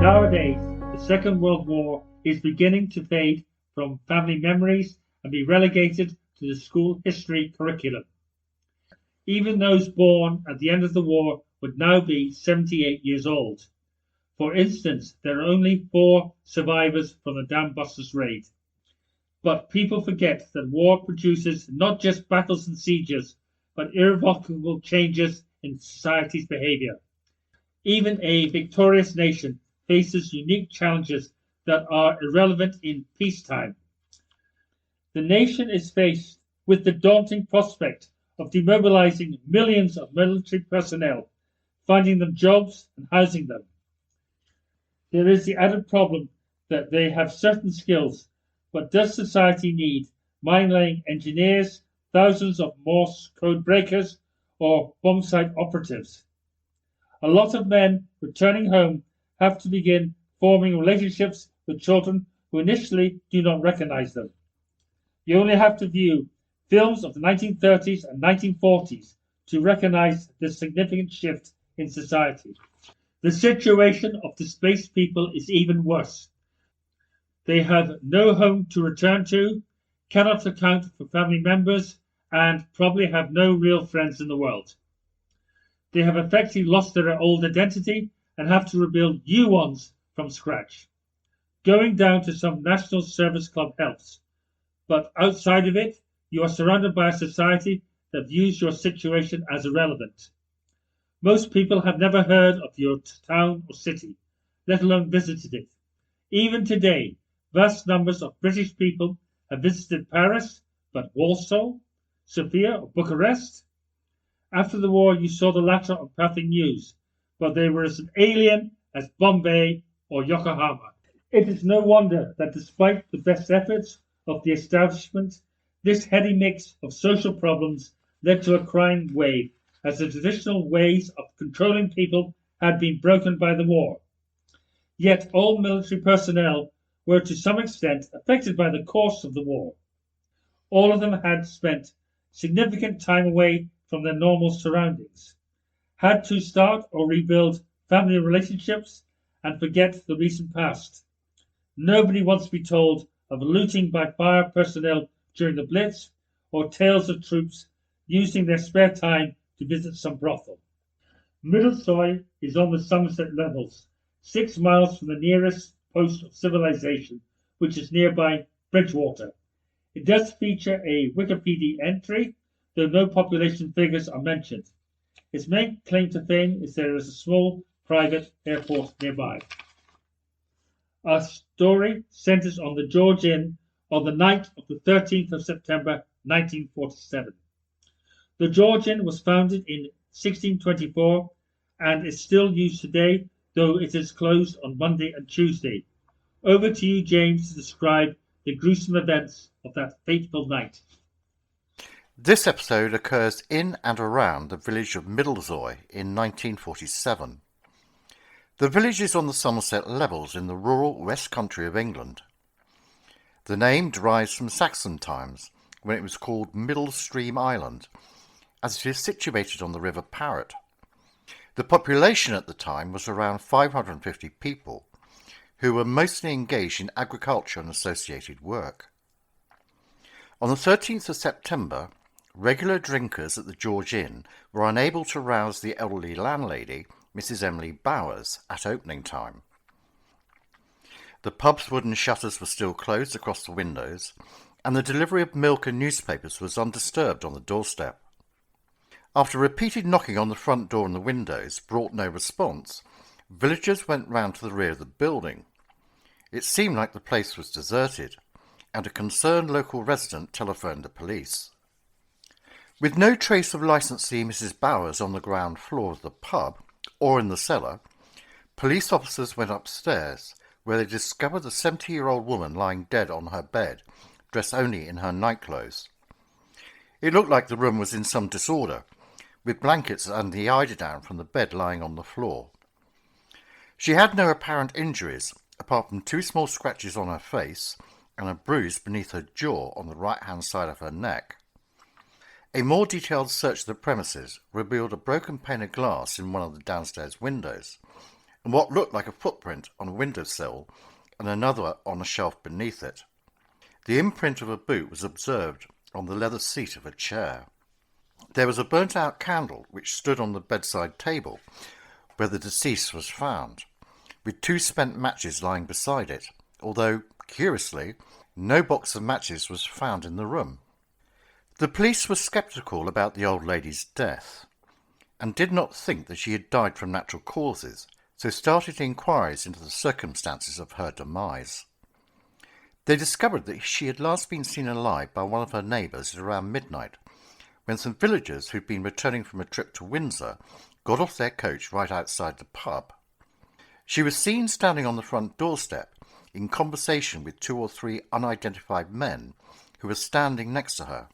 Nowadays, the Second World War is beginning to fade from family memories and be relegated to the school history curriculum. Even those born at the end of the war would now be 78 years old. For instance, there are only 4 survivors from the Dam Busters raid. But people forget that war produces not just battles and sieges, but irrevocable changes in society's behavior. Even a victorious nation faces unique challenges that are irrelevant in peacetime. The nation is faced with the daunting prospect of demobilizing millions of military personnel, finding them jobs and housing them. There is the added problem that they have certain skills, but does society need mine-laying engineers, thousands of Morse code breakers, or bomb site operatives? A lot of men returning home have to begin forming relationships with children who initially do not recognize them. You only have to view films of the 1930s and 1940s to recognize this significant shift in society. The situation of displaced people is even worse. They have no home to return to, cannot account for family members, and probably have no real friends in the world. They have effectively lost their old identity and have to rebuild new ones from scratch. Going down to some National Service Club helps, but outside of it, you are surrounded by a society that views your situation as irrelevant. Most people have never heard of your town or city, let alone visited it. Even today, vast numbers of British people have visited Paris, but Warsaw, Sofia, or Bucharest? After the war, you saw the latter on Pathing News, but they were as alien as Bombay or Yokohama. It is no wonder that despite the best efforts of the establishment, this heady mix of social problems led to a crime wave, as the traditional ways of controlling people had been broken by the war. Yet all military personnel were to some extent affected by the course of the war. All of them had spent significant time away from their normal surroundings, had to start or rebuild family relationships, and forget the recent past. Nobody wants to be told of looting by fire personnel during the Blitz, or tales of troops using their spare time to visit some brothel. Middlezoy is on the Somerset Levels, 6 miles from the nearest post of civilization, which is nearby Bridgewater. It does feature a Wikipedia entry, though no population figures are mentioned. Its main claim to fame is there is a small private airport nearby. Our story centers on the George Inn on the night of the 13th of September 1947. The George Inn was founded in 1624 and is still used today, though it is closed on Monday and Tuesday. Over to you, James, to describe the gruesome events of that fateful night. This episode occurs in and around the village of Middlezoy in 1947. The village is on the Somerset Levels in the rural West Country of England. The name derives from Saxon times, when it was called Middle Stream Island, as it is situated on the River Parrett. The population at the time was around 550 people, who were mostly engaged in agriculture and associated work. On the 13th of September, regular drinkers at the George Inn were unable to rouse the elderly landlady, Mrs. Emily Bowers, at opening time. The pub's wooden shutters were still closed across the windows, and the delivery of milk and newspapers was undisturbed on the doorstep. After repeated knocking on the front door and the windows brought no response, villagers went round to the rear of the building. It seemed like the place was deserted, and a concerned local resident telephoned the police. With no trace of licensee Mrs. Bowers on the ground floor of the pub or in the cellar, police officers went upstairs, where they discovered the 70-year-old woman lying dead on her bed, dressed only in her nightclothes. It looked like the room was in some disorder, with blankets and the eiderdown from the bed lying on the floor. She had no apparent injuries, apart from 2 small scratches on her face and a bruise beneath her jaw on the right-hand side of her neck. A more detailed search of the premises revealed a broken pane of glass in one of the downstairs windows, and what looked like a footprint on a windowsill and another on a shelf beneath it. The imprint of a boot was observed on the leather seat of a chair. There was a burnt-out candle which stood on the bedside table where the deceased was found, with 2 spent matches lying beside it, although, curiously, no box of matches was found in the room. The police were sceptical about the old lady's death, and did not think that she had died from natural causes, so started inquiries into the circumstances of her demise. They discovered that she had last been seen alive by one of her neighbours at around midnight, when some villagers who'd been returning from a trip to Windsor got off their coach right outside the pub. She was seen standing on the front doorstep in conversation with 2 or 3 unidentified men who were standing next to her.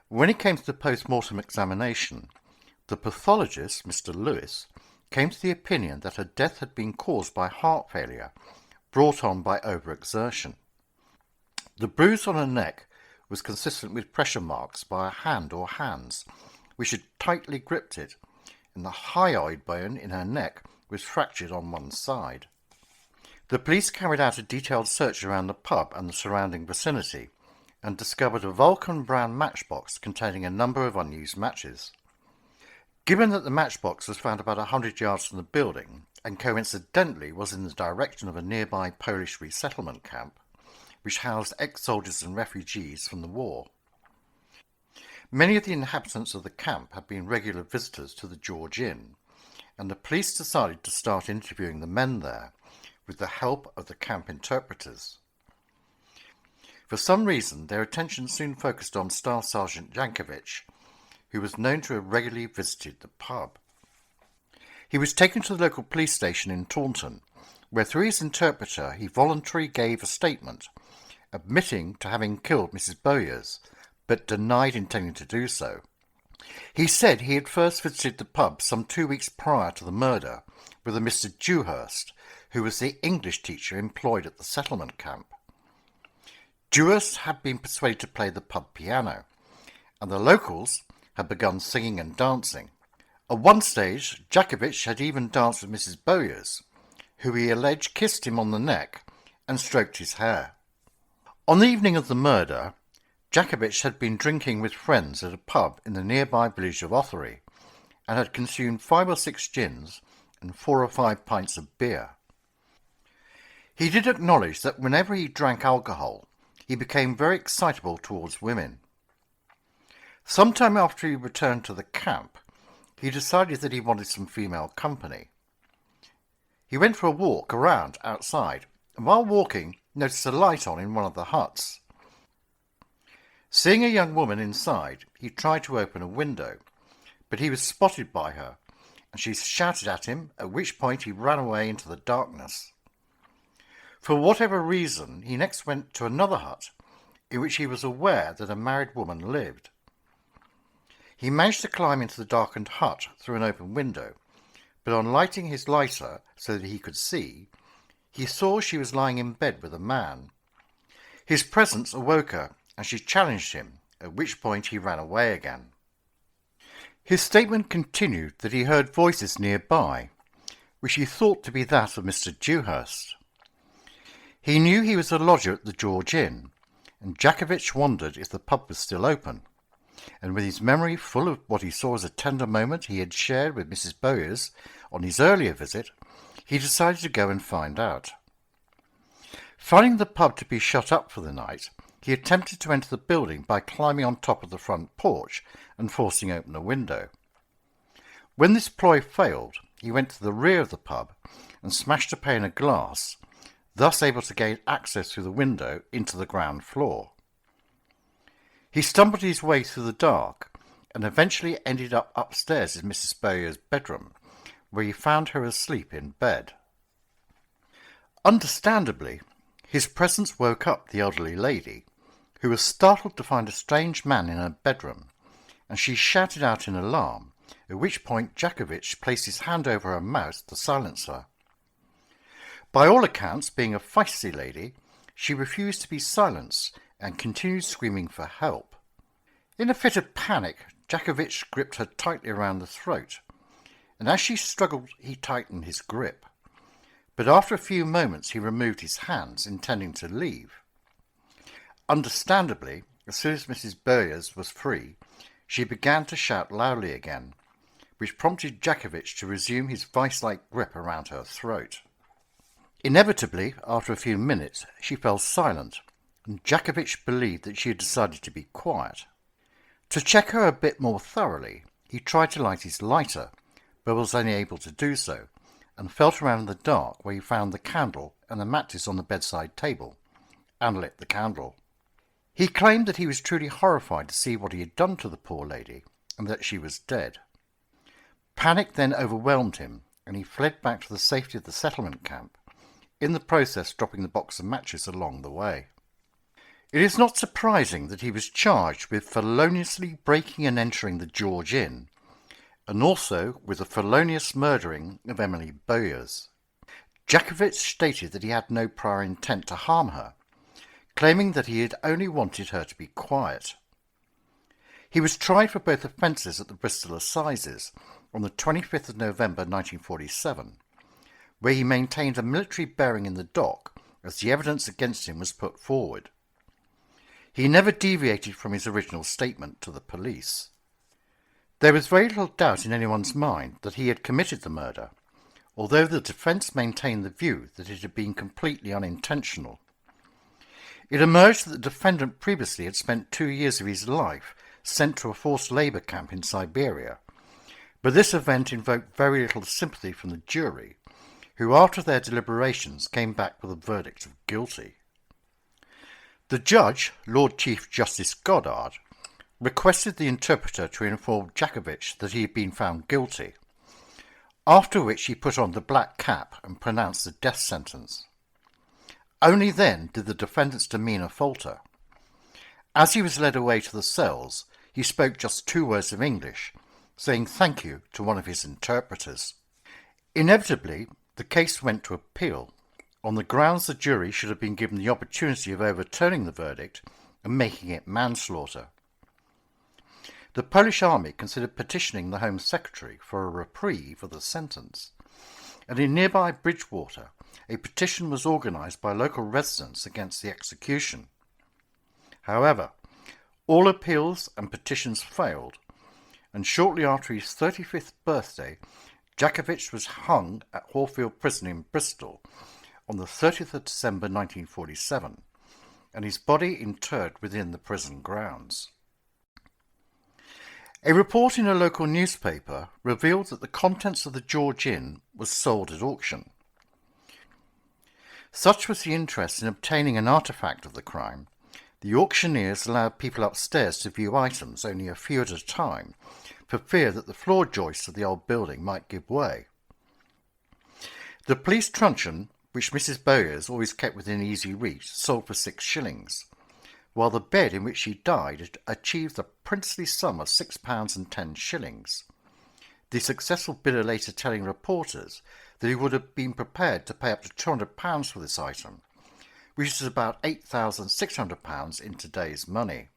When it came to the post-mortem examination, the pathologist, Mr. Lewis, came to the opinion that her death had been caused by heart failure, brought on by overexertion. The bruise on her neck was consistent with pressure marks by a hand or hands, which had tightly gripped it, and the hyoid bone in her neck was fractured on one side. The police carried out a detailed search around the pub and the surrounding vicinity, and discovered a Vulcan brown matchbox containing a number of unused matches. Given that the matchbox was found about 100 yards from the building, and coincidentally was in the direction of a nearby Polish resettlement camp, which housed ex-soldiers and refugees from the war. Many of the inhabitants of the camp had been regular visitors to the George Inn, and the police decided to start interviewing the men there, with the help of the camp interpreters. For some reason, their attention soon focused on Staff Sergeant Jankovic, who was known to have regularly visited the pub. He was taken to the local police station in Taunton, where through his interpreter he voluntarily gave a statement, admitting to having killed Mrs. Bowyers, but denied intending to do so. He said he had first visited the pub some 2 weeks prior to the murder with a Mr. Dewhurst, who was the English teacher employed at the settlement camp. Dewhurst had been persuaded to play the pub piano, and the locals had begun singing and dancing. At one stage, Jankovic had even danced with Mrs. Bowyers, who he alleged kissed him on the neck and stroked his hair. On the evening of the murder, Jankovic had been drinking with friends at a pub in the nearby village of Ottery, and had consumed 5 or 6 gins and 4 or 5 pints of beer. He did acknowledge that whenever he drank alcohol, he became very excitable towards women. Sometime after he returned to the camp, he decided that he wanted some female company. He went for a walk around outside, and while walking, noticed a light on in one of the huts. Seeing a young woman inside, he tried to open a window, but he was spotted by her, and she shouted at him, at which point he ran away into the darkness. For whatever reason, he next went to another hut, in which he was aware that a married woman lived. He managed to climb into the darkened hut through an open window, but on lighting his lighter so that he could see, he saw she was lying in bed with a man. His presence awoke her, and she challenged him, at which point he ran away again. His statement continued that he heard voices nearby, which he thought to be that of Mr. Dewhurst. He knew he was a lodger at the George Inn, and Jankovic wondered if the pub was still open, and with his memory full of what he saw as a tender moment he had shared with Mrs. Bowyers on his earlier visit, he decided to go and find out. Finding the pub to be shut up for the night, he attempted to enter the building by climbing on top of the front porch and forcing open a window. When this ploy failed, he went to the rear of the pub and smashed a pane of glass, thus able to gain access through the window into the ground floor. He stumbled his way through the dark and eventually ended up upstairs in Mrs. Bowyer's bedroom, where he found her asleep in bed. Understandably, his presence woke up the elderly lady, who was startled to find a strange man in her bedroom, and she shouted out in alarm, at which point Jankovic placed his hand over her mouth to silence her. By all accounts, being a feisty lady, she refused to be silenced and continued screaming for help. In a fit of panic, Jankovic gripped her tightly around the throat, and as she struggled he tightened his grip. but after a few moments he removed his hands, intending to leave. Understandably, as soon as Mrs. Boyers was free, she began to shout loudly again, which prompted Jakovich to resume his vice-like grip around her throat. Inevitably, after a few minutes, she fell silent, and Jakovich believed that she had decided to be quiet. To check her a bit more thoroughly, he tried to light his lighter, but was unable to do so, and felt around in the dark where he found the candle and the matches on the bedside table, and lit the candle. He claimed that he was truly horrified to see what he had done to the poor lady, and that she was dead. Panic then overwhelmed him, and he fled back to the safety of the settlement camp, in the process dropping the box of matches along the way. It is not surprising that he was charged with feloniously breaking and entering the George Inn, and also with the felonious murdering of Emily Boyers. Jakovich stated that he had no prior intent to harm her, claiming that he had only wanted her to be quiet. He was tried for both offences at the Bristol Assizes on the 25th of November 1947, where he maintained a military bearing in the dock as the evidence against him was put forward. He never deviated from his original statement to the police. There was very little doubt in anyone's mind that he had committed the murder, although the defence maintained the view that it had been completely unintentional. It emerged that the defendant previously had spent 2 years of his life sent to a forced labour camp in Siberia, but this event invoked very little sympathy from the jury, who after their deliberations came back with a verdict of guilty. The judge, Lord Chief Justice Goddard, requested the interpreter to inform Jakovich that he had been found guilty, after which he put on the black cap and pronounced the death sentence. Only then did the defendant's demeanour falter. As he was led away to the cells, he spoke just 2 words of English, saying thank you to one of his interpreters. Inevitably, the case went to appeal, on the grounds the jury should have been given the opportunity of overturning the verdict and making it manslaughter. The Polish army considered petitioning the Home Secretary for a reprieve of the sentence, and in nearby Bridgewater a petition was organised by local residents against the execution. However, all appeals and petitions failed, and shortly after his 35th birthday, Jakovich was hung at Hallfield Prison in Bristol on the 30th of December 1947, and his body interred within the prison grounds. A report in a local newspaper revealed that the contents of the George Inn was sold at auction. Such was the interest in obtaining an artefact of the crime, the auctioneers allowed people upstairs to view items only a few at a time, for fear that the floor joists of the old building might give way. The police truncheon, which Mrs. Boyers always kept within easy reach, sold for 6 shillings, while the bed in which she died had achieved the princely sum of £6 and 10 shillings. The successful bidder later telling reporters that he would have been prepared to pay up to £200 for this item, which is about £8,600 in today's money.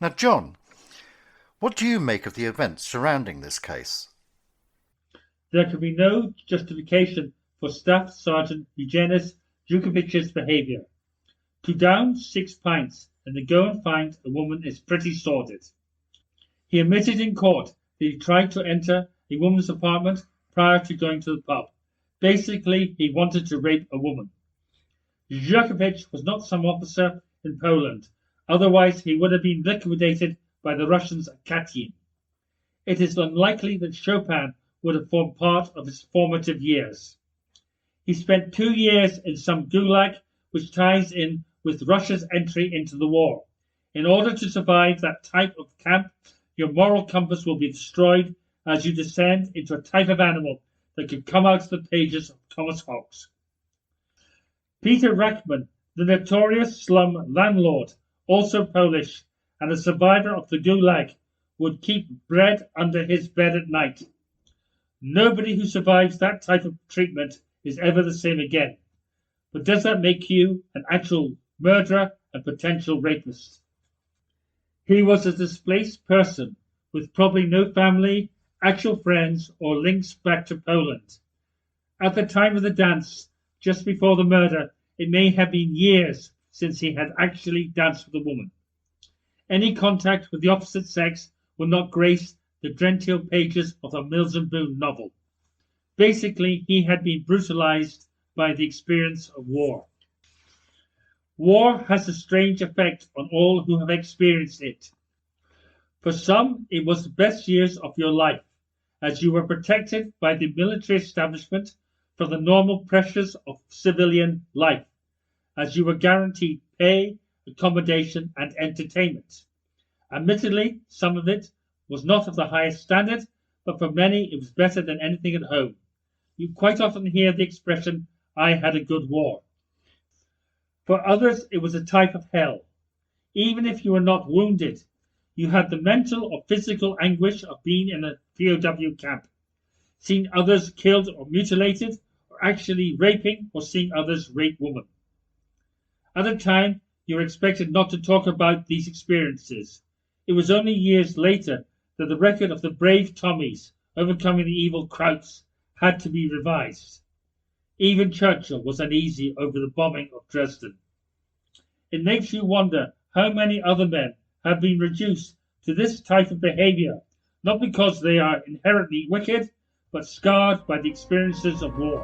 Now, John, what do you make of the events surrounding this case? There can be no justification for Staff Sergeant Eugenis Jukovich's behaviour. To down 6 pints and to go and find a woman is pretty sordid. He admitted in court that he tried to enter a woman's apartment prior to going to the pub. Basically, he wanted to rape a woman. Jukovich was not some officer in Poland, otherwise he would have been liquidated by the Russians at Katyn. It is unlikely that Chopin would have formed part of his formative years. He spent 2 years in some gulag, which ties in with Russia's entry into the war. In order to survive that type of camp, your moral compass will be destroyed as you descend into a type of animal that could come out of the pages of Thomas Hobbes. Peter Rachman, the notorious slum landlord, also Polish, and a survivor of the gulag, would keep bread under his bed at night. Nobody who survives that type of treatment is ever the same again. But does that make you an actual murderer and potential rapist? He was a displaced person with probably no family, actual friends, or links back to Poland. At the time of the dance, just before the murder, it may have been years since he had actually danced with a woman. Any contact with the opposite sex will not grace the genteel pages of the Mills and Boon novel. Basically, he had been brutalized by the experience of war. War has a strange effect on all who have experienced it. For some, it was the best years of your life, as you were protected by the military establishment from the normal pressures of civilian life, as you were guaranteed pay, accommodation, and entertainment. Admittedly, some of it was not of the highest standard, but for many it was better than anything at home. You quite often hear the expression, "I had a good war." For others, it was a type of hell. Even if you were not wounded, you had the mental or physical anguish of being in a POW camp, seeing others killed or mutilated, or actually raping or seeing others rape women. At the time, you were expected not to talk about these experiences. It was only years later that the record of the brave Tommies overcoming the evil Krauts had to be revised. Even Churchill was uneasy over the bombing of Dresden. It makes you wonder how many other men have been reduced to this type of behavior, not because they are inherently wicked, but scarred by the experiences of war.